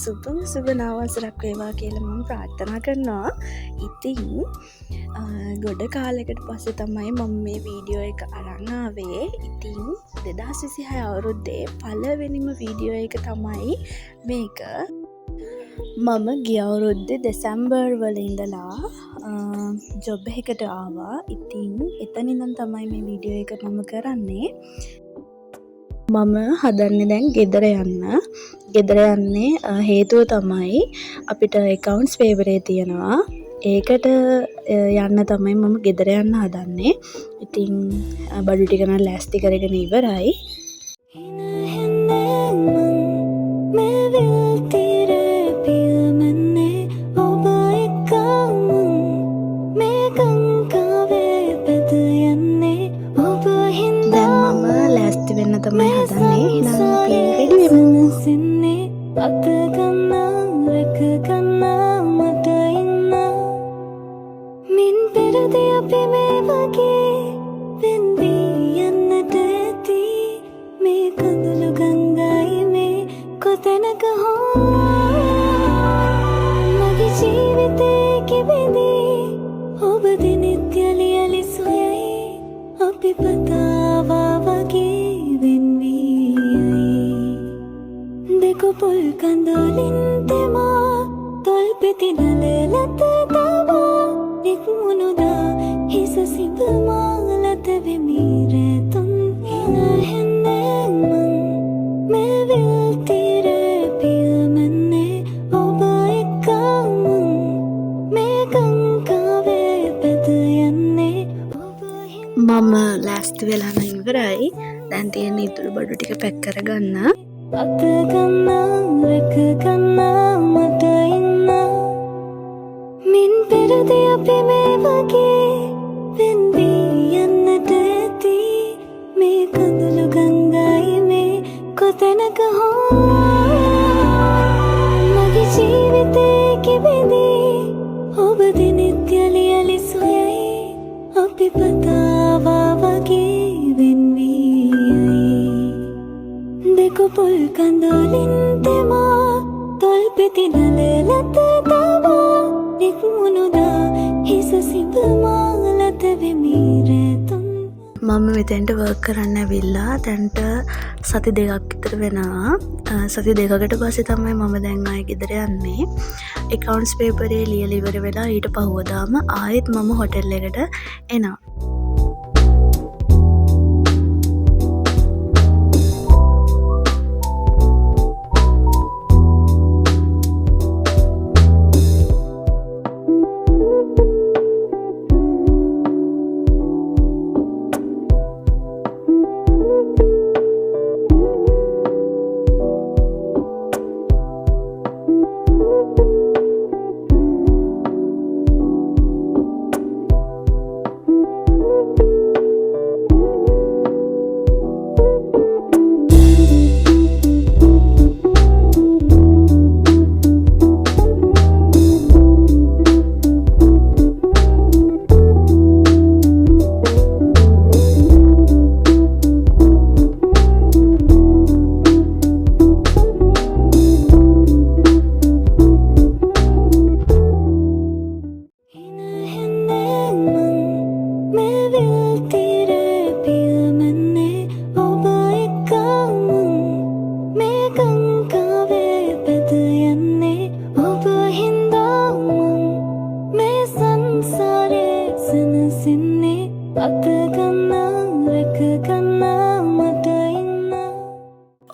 සුබම සුබ නවවසරක් වේවා කියලා මම ප්‍රාර්ථනා කරනවා. ඉතින් ගොඩ කාලෙකට පස්සේ තමයි මම මේ වීඩියෝ එක අරන් ආවේ. ඉතින් 2026 අවුරුද්දේ පළවෙනිම වීඩියෝ එක තමයි මේක. මම ගිය අවුරුද්දේ දෙසැම්බර් වල ඉඳලා ජොබ් එකකට ආවා. ඉතින් එතන ඉඳන් තමයි මේ වීඩියෝ එක මම කරන්නේ. මම හදන්නේ දැන් ගෙදර යන්න. ගෙදර යන්නේ හේතුව තමයි අපිට accounts paper එකේ තියෙනවා. ඒකට යන්න තමයි මම ගෙදර යන්න හදන්නේ. ඉතින් බඩු ටික නම් ලෑස්ති කරගෙන ඉවරයි. තමයි හදන්නේ. එහෙනම් අපි රෙඩි වෙමු. අත ගන්නා රක ගන්නා මට ඉන්න මින් පෙරදී අපි මේ වගේ වෙන්වි යන්නට ඇති මේ කඳුළු ගංගායි මේ කොතැනක හෝ මගේ ජීවිතේ කිවිදී ඔබ දිනෙත් යලි යලි සොයයි අපි පතාවා වගේ පුල් කඳුලින් තෙමා තොල් පෙති නලලත තවා නික්මුණුදා හිස සිඹ මාලත වෙමි රැතුන් හිනහෙන්නේ මං මේ විල් තීරේ පියමන්නේ ඔබ එක්කම මේ ගංගාවේ පැද යන්නේ මම ලෑස්ති වෙලා ඉවරයි. දැන් තියෙන ඉතුරු බඩු ටික පැක් කරගන්න. අත ගන්නා රක ගන්නා මට ඉන්න මින් පෙරදී අපි මේ වගේ වෙන්වි යන්නට ඇති මේ කඳුළු ගංගායි මේ කොතැනක හෝ මගේ ජීවිතේ කිවිදී ඔබ දිනෙත් යලි යලි සොයයි අපි පතාවා වගේ වෙන්වි පුල් කඳුලින් තෙමා තොල් පෙති නලලත තවා නික්මුණුදා හිස සිඹ මාලත වෙමි රැතුන්. මම මෙතෙන්ට වර්ක් කරන්න ඇවිල්ලා දැන්ට සති 2ක් විතර වෙනවා. සති 2කට පස්සේ තමයි මම දැන් ආයෙ ගෙදර යන්නේ. accounts paper එකේ ලියලා ඉවර වෙලා ඊට පහුවදාම ආයෙත් මම හොටෙල් එකට එනවා.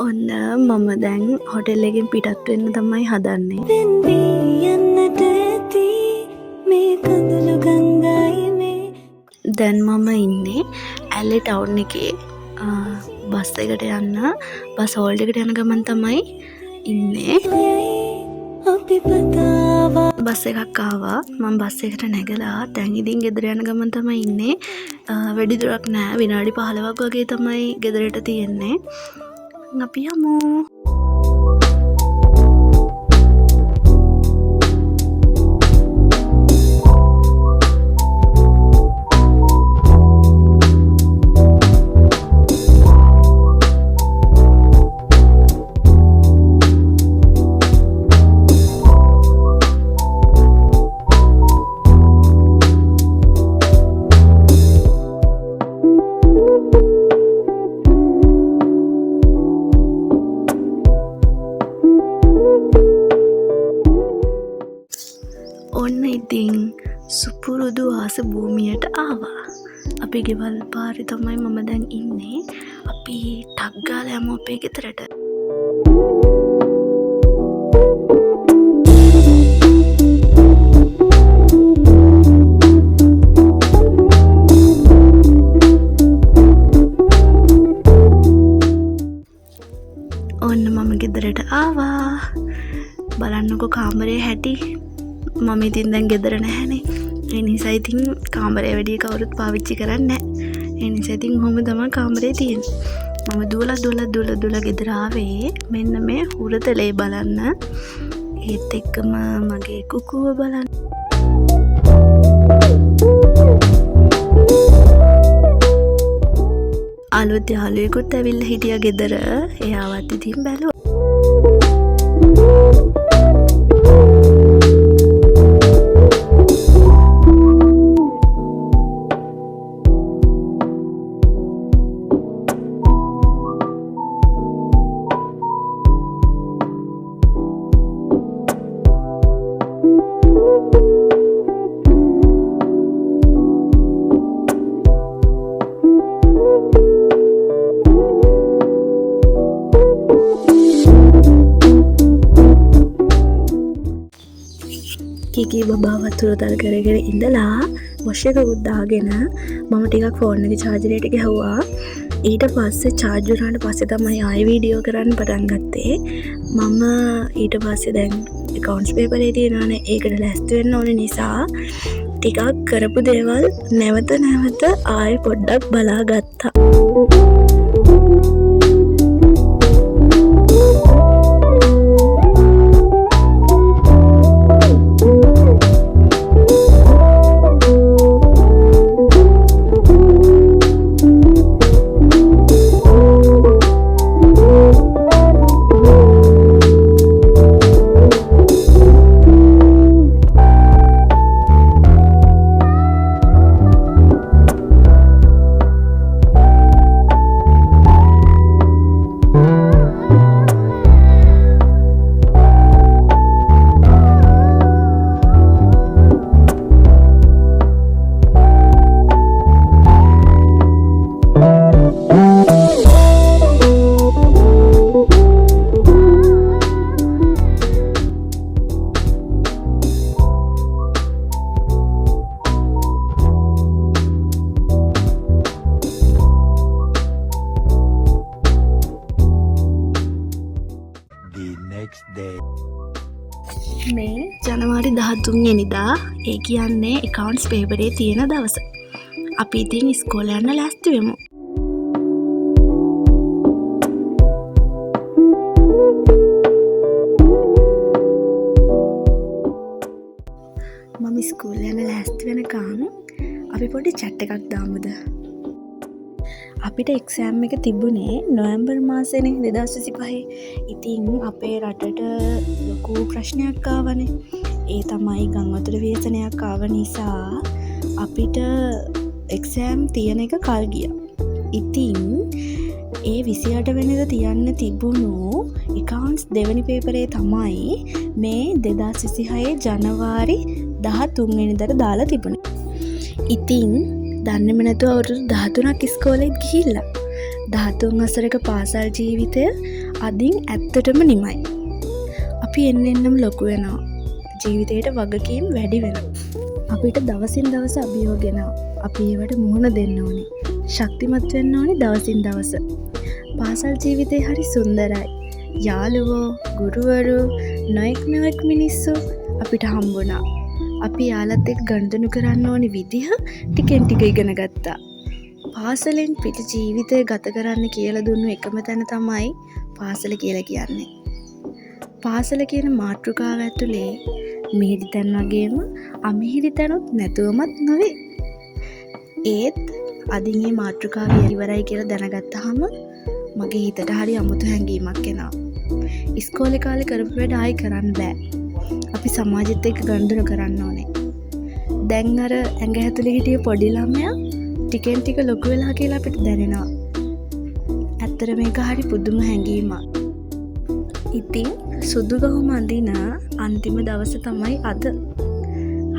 ඔන්න මම දැන් හොටෙල් එකෙන් පිටත් වෙන්න තමයි හදන්නේ. වෙන්වි යන්නට ඇති මේ කඳුළු ගංගායි මේ. දැන් මම ඉන්නේ ඇල්ලේ ටවුන් එකේ බස් එකට යන්න බස් හෝල්ඩ් එකට යන ගමන් තමයි ඉන්නේ. අපි පතාවා බස් එකක් ආවා. මම බස් එකට නැගලා දැන් ඉතින් ගෙදර යන ගමන් තමයි ඉන්නේ. වැඩි දුරක් නෑ, විනාඩි 15ක් වගේ තමයි ගෙදරට තියෙන්නේ. අපි යමු. ඔන්න ඉතින් සුපුරුදු ආස භූමියට ආවා. අපි ගෙවල් පාරේ තමයි මම දැන් ඉන්නේ. අපි ටක් ගාලා යමු අපේ ගෙදරට. ඔන්න මම ගෙදරට ආවා. බලන්නකො කාමරේ හැටි. මම ඉතින් දැන් ගෙදර නැහැනේ. ඒ නිසා ඉතින් කාමරේ වැඩි කවුරුත් පාවිච්චි කරන්නේ නැහැ. ඒ නිසා ඉතින් කොහොම තමයි කාමරේ තියෙන්නේ. මම දුවලා ගෙදර ආවේ මෙන්න මේ හුරතලේ බලන්න. ඒත් එක්කම මගේ කුකුව බලන්න. අලුත් යාළුවෙකුත් ඇවිල්ලා හිටියා ගෙදර. එයාවත් ඉතින් බැලුවා. කීකී බබා වතුර තල් කරගෙන ඉඳලා වොෂ් එක උද්දාගෙන මම ටිකක් ෆෝන් එකේ චාර්ජරයට ගහුවා. ඊට පස්සේ චාර්ජ් වුණාට පස්සේ තමයි ආයෙ වීඩියෝ කරන්න පටන් ගත්තේ. මම ඊට පස්සේ දැන් accounts paper එකේ තියෙනවානේ ඒකට ලෑස්ති වෙන්න ඕනේ නිසා ටිකක් කරපු දේවල් නැවත ආයෙ පොඩ්ඩක් බලා ගත්තා. මේ ජනවාරි 13 වෙනිදා ඒ කියන්නේ accounts paper එකේ තියෙන දවස. අපි ඉතින් ඉස්කෝලේ යන්න ලෑස්ති වෙමු. මම ඉස්කෝලේ යන්න ලෑස්ති වෙනකන් අපි පොඩි chat එකක් දාමුද? අපිට එක්සෑම් එක තිබුණේ නොවැම්බර් මාසේනේ 2025. ඉතින් අපේ රටට ලොකු ප්‍රශ්නයක් ආවනේ. ඒ තමයි ගංවතුර ව්‍යසනයක් ආව නිසා අපිට එක්සෑම් තියෙන එක කල් ගියා. ඉතින් ඒ 28 වෙනිදා තියන්න තිබුණු accounts දෙවෙනි පේපරේ තමයි මේ 2026 ජනවාරි 13 වෙනිදාට දාලා තිබුණේ. ඉතින් දන්නෙම නැතුව අවුරුදු 13ක් ඉස්කෝලේත් ගිහිල්ලා 13 වසරක පාසල් ජීවිතය අදින් ඇත්තටම නිමයි. අපි එන්නෙන්නම් ලොකු වෙනවා. ජීවිතේට වගකීම් වැඩි වෙනවා. අපිට දවසින් දවස අභියෝග එනවා. අපි ඒවට මුහුණ දෙන්න ඕනේ. ශක්තිමත් වෙන්න ඕනේ දවසින් දවස. පාසල් ජීවිතේ හරි සුන්දරයි. යාළුවෝ, ගුරුවරු, නොයෙක් මිනිස්සු අපිට හම්බුණා. අපි යාලත් එක්ක ගනුදෙනු කරන්න ඕනි විදිහ ටිකෙන් ටික ඉගෙන ගත්තා. පාසලෙන් පිට ජීවිතය ගත කරන්න කියලා දුන්නු එකම තැන තමයි පාසල කියලා කියන්නේ. පාසල කියන මාතෘකාව ඇතුලේ මිහිරි තැන් වගේම අමිහිරි තැනුත් නැතුවමත් නොවේ. ඒත් අදින් මේ මාතෘකාව ඉවරයි කියලා දැනගත්තාම මගේ හිතට හරි අමුතු හැඟීමක් එනවා. ඉස්කෝලේ කාලේ කරපු වැඩ ආයි කරන්න බෑ. අපි සමාජෙත් එක්ක ගනුදෙනු කරන්න ඕනේ. දැන් අර ඇඟ ඇතුලේ හිටිය පොඩි ළමයා ටිකෙන් ටික ලොකු වෙලා කියලා අපිට දැනෙනවා. ඇත්තට මේක හරි පුදුම හැඟීමක්. ඉතින් සුදු ගහම අඳින අන්තිම දවස තමයි අද.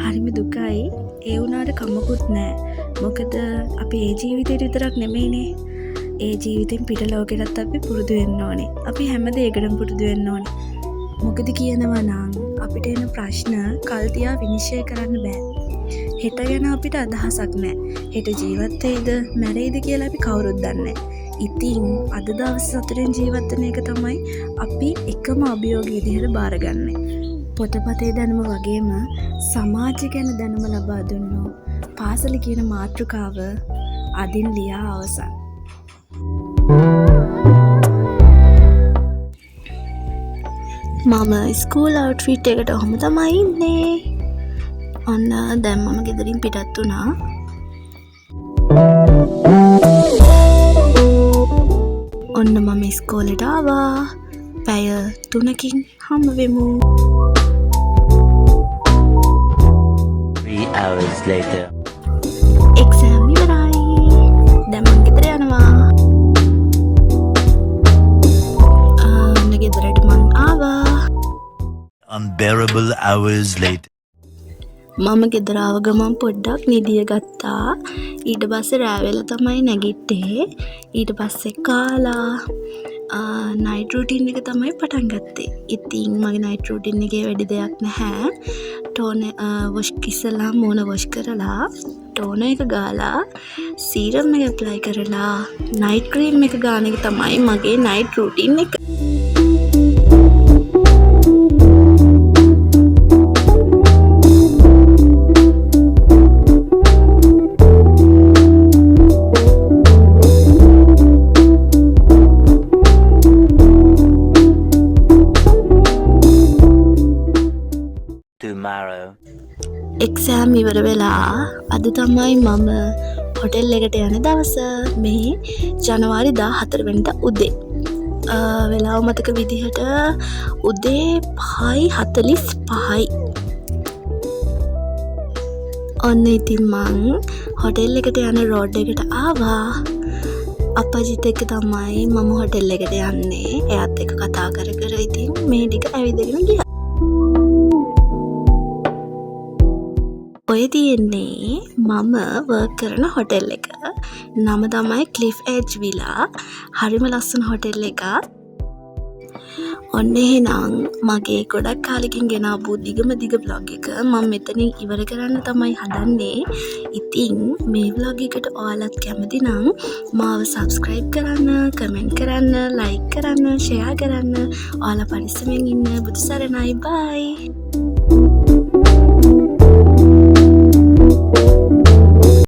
හරිම දුකයි. ඒ වුණාට කමකුත් නෑ. මොකද අපි ඒ ජීවිතේට විතරක් නෙමෙයිනේ. ඒ ජීවිතෙන් පිට ලෝකෙටත් අපි පුරුදු වෙන්න ඕනේ. අපි හැම දෙයකටම පුරුදු වෙන්න ඕනේ. මොකද කියනවා නම් අපිට එන ප්‍රශ්න කල් තියා විනිශ්චය කරන්න බෑ. හෙට ගැන අපිට අදහසක් නෑ. හෙට ජීවත් වෙයිද මැරෙයිද කියලා අපි කවුරුත් දන්නේ නෑ. ඉතින් අද දවස් සතුටෙන් ජීවත් වෙන එක තමයි අපි එකම අභියෝගය විදිහට බාරගන්නේ. පොතපතේ දැනුම වගේම සමාජය ගැන දැනුම ලබා දුන්නෝ පාසල කියන මාතෘකාව අදින් ලියා අවසන්. මම ස්කූල් අවුට්ෆිට් එකට ඔහොම තමයි ඉන්නේ. ඔන්න දැන් මම ගෙදරින් පිටත් වුණා. ඔන්න මම ඉස්කෝලේට ආවා. පැය 3කින් හම්බ වෙමු. 3 hours later. එක්සෑම් ඉවරයි. දැන් මම ගෙදර යනවා. ඔන්න ගෙදරට මම ආවා. Unbearable hours later. මම ගෙදර ආව ගමන් පොඩ්ඩක් නිදිය ගත්තා. ඊට පස්සේ රෑ වෙලා තමයි නැගිට්ටේ. ඊට පස්සේ කාලා නයිට් රූටින් එක තමයි පටන් ගත්තේ. ඉතින් මගේ නයිට් රූටින් එකේ වැඩි දෙයක් නැහැ. වොෂ් ඉස්සලා මූණ වොෂ් කරලා ටෝනර් එක ගාලා සීරම් එක ඇප්ලයි කරලා නයිට් ක්‍රීම් එක ගාන එක තමයි මගේ නයිට් රූටින් එක. Tomorrow. එක්සෑම් ඉවර වෙලා අද තමයි මම හොටෙල් එකට යන දවස. මේ ජනවාරි 14 වෙනිදා උදේ. වෙලාව මතක විදිහට උදේ 5:45යි. ඔන්න ඉතින් මං හොටෙල් එකට යන රෝඩ් එකට ආවා. අප්පජිත් එක්ක තමයි මම හොටෙල් එකට යන්නේ. එයාත් එක්ක කතා කර කර ඉතින් මේ ටික ඇවිදගෙන ගියා. ඔය තියෙන්නේ මම වර්ක් කරන හොටෙල් එක. නම තමයි ක්ලිෆ් එජ් විලා. හරිම ලස්සන හොටෙල් එකක්. ඔන්න එහෙනම් මගේ ගොඩක් කාලෙකින් ගෙනාපු දිගම දිග බ්ලොග් එක මම මෙතනින් ඉවර කරන්න තමයි හදන්නේ. ඉතින් මේ බ්ලොග් එකට ඔයාලත් කැමති නම් මාව සබ්ස්ක්‍රයිබ් කරන්න, කමෙන්ට් කරන්න, ලයික් කරන්න, ෂෙයා කරන්න. ඔයාලා පරිස්සමෙන් ඉන්න. බුදු සරණයි. බයි.